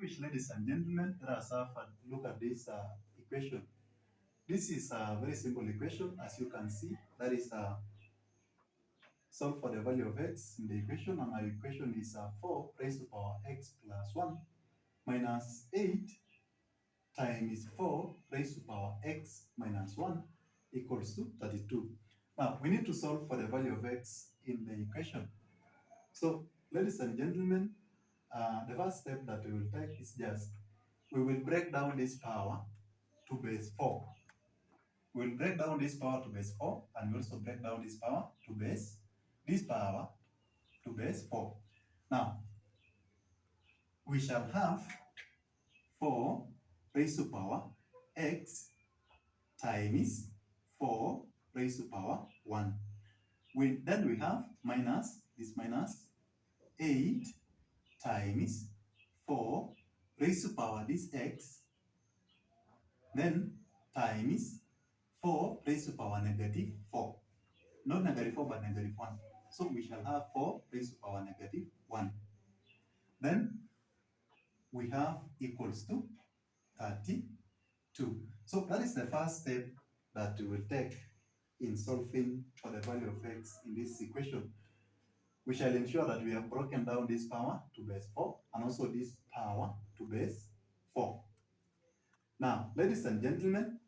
distinguished ladies and gentlemen, let us have a look at this equation. This is a very simple equation, as you can see. That is solve for the value of x in the equation, and our equation is 4 raised to power x plus 1 minus 8 times 4 raised to power x minus 1 equals to 32. Now, we need to solve for the value of x in the equation. So, ladies and gentlemen, the first step that we will take is just, we will break down this power to base 4. We will break down this power to base 4, and we also break down this power to base 4. Now, we shall have 4 raised to power x times 4 raised to power 1. Then we have minus 8 times 4 raised to power this x, then times 4 raised to power negative 4. Not negative 4, but negative 1. So we shall have 4 raised to power negative 1. Then we have equals to 32. So that is the first step that we will take in solving for the value of x in this equation. We shall ensure that we have broken down this power to base 4 and also this power to base 4. Now, ladies and gentlemen,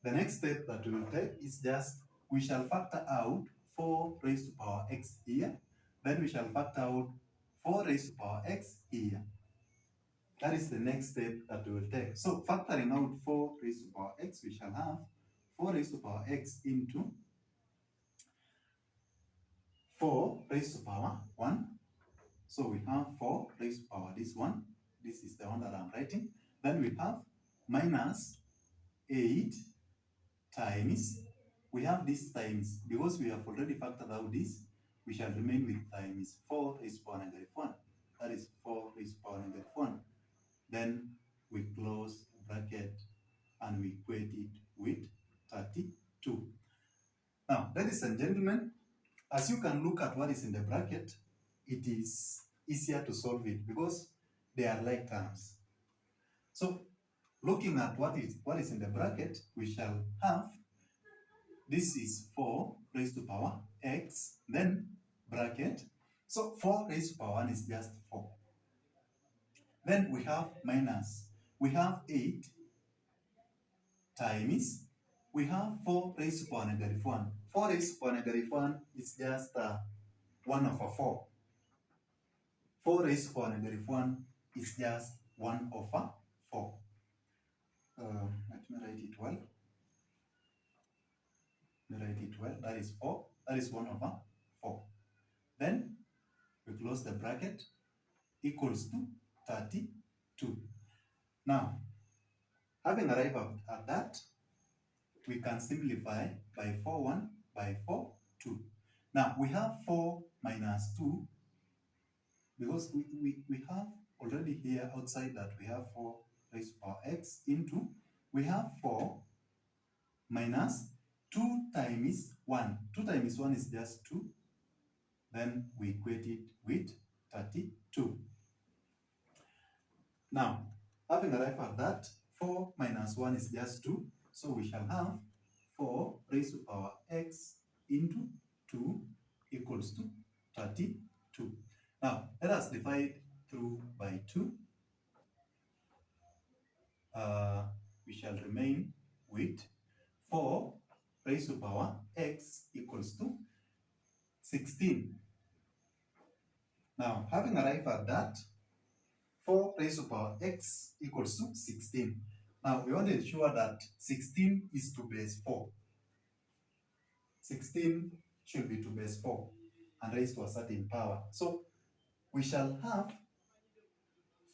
the next step that we will take is just, we shall factor out 4 raised to power x here. Then we shall factor out 4 raised to power x here. That is the next step that we will take. So factoring out 4 raised to power x, we shall have 4 raised to power x into 4 raised to power 1. So we have 4 raised to power this 1. This is the one that I'm writing. Then we have minus 8 times, we have this times, because we have already factored out this, we shall remain with times 4 raised to power negative 1. That is 4 raised to power negative 1. Then we close bracket and we equate it with 32. Now, ladies and gentlemen, as you can look at what is in the bracket, it is easier to solve it because they are like terms. So, looking at what is in the bracket, we shall have, this is 4 raised to power x, then bracket. So 4 raised to power 1 is just 4. Then we have minus, we have 8 times, we have 4 raised to power negative 1. 4 raised to power negative 1 is just 1 over 4. 4 raised to power negative 1 is just 1 over 4. Let me write it well. That is 4. That is 1 over 4. Then we close the bracket, equals to 32. Now, having arrived at that, we can simplify by 4 1 by 4 2. Now, we have 4 minus 2, because we have already here outside that we have 4 raised to power x into, we have 4 minus 2 times 1. 2 times 1 is just 2. Then we equate it with 32. Now, having arrived at that, 4 minus 1 is just 2. So we shall have 4 raised to power x into 2 equals to 32. Now, let us divide through by 2. We shall remain with 4 raised to power x equals to 16. Now, having arrived at that, 4 raised to power x equals to 16. Now, we want to ensure that 16 is to base 4. 16 should be to base 4 and raised to a certain power. So, we shall have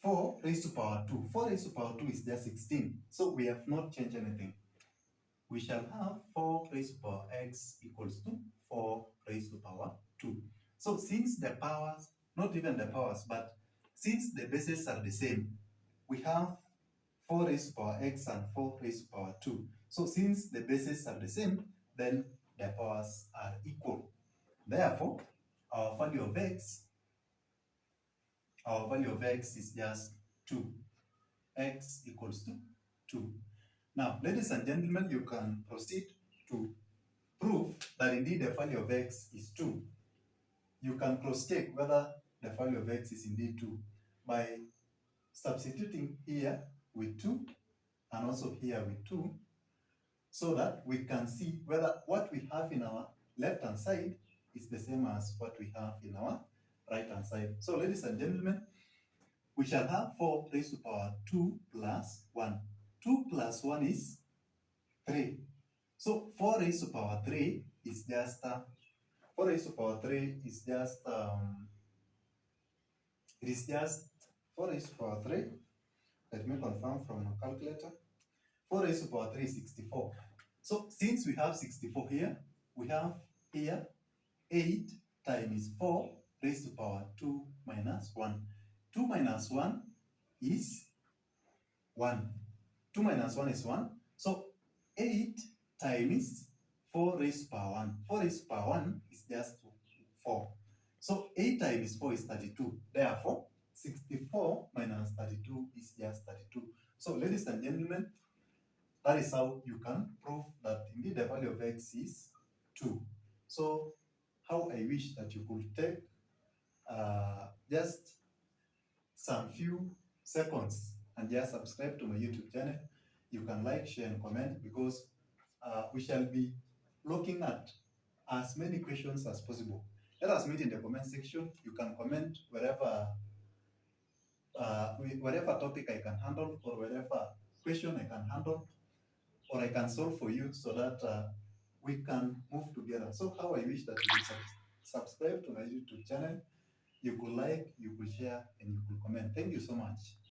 4 raised to power 2. 4 raised to power 2 is just 16. So, we have not changed anything. We shall have 4 raised to power x equals to 4 raised to power 2. So, since the powers, not even the powers, but since the bases are the same, we have 4 raised to power x and 4 raised to power 2. So since the bases are the same, then the powers are equal. Therefore, our value of x is just 2. X equals to 2. Now, ladies and gentlemen, you can proceed to prove that indeed the value of x is 2. You can cross-check whether the value of x is indeed 2 by substituting here with 2 and also here with 2, so that we can see whether what we have in our left-hand side is the same as what we have in our right-hand side. So, ladies and gentlemen, we shall have 4 raised to power 2 plus 1. 2 plus 1 is 3. So 4 raised to power 3 is just 4 raised to power 3 is just it is just 4 raised to power 3. Let me confirm from a calculator. 4 raised to power 3 is 64. So since we have 64 here, we have here 8 times 4 raised to power 2 minus 1. 2 minus 1 is 1. 2 minus 1 is 1. So 8 times 4 raised to power 1. 4 raised to power 1 is just 4. So 8 times 4 is 32. Therefore, 64 minus 32 is just 32. So, ladies and gentlemen, that is how you can prove that indeed the value of x is 2. So, how I wish that you could take just some few seconds and just subscribe to my YouTube channel. You can like, share, and comment, because we shall be looking at as many questions as possible. Let us meet in the comment section. You can comment whatever topic I can handle, or whatever question I can handle, or I can solve for you, so that we can move together. So how I wish that you could subscribe to my YouTube channel. You could like, you could share, and you could comment. Thank you so much.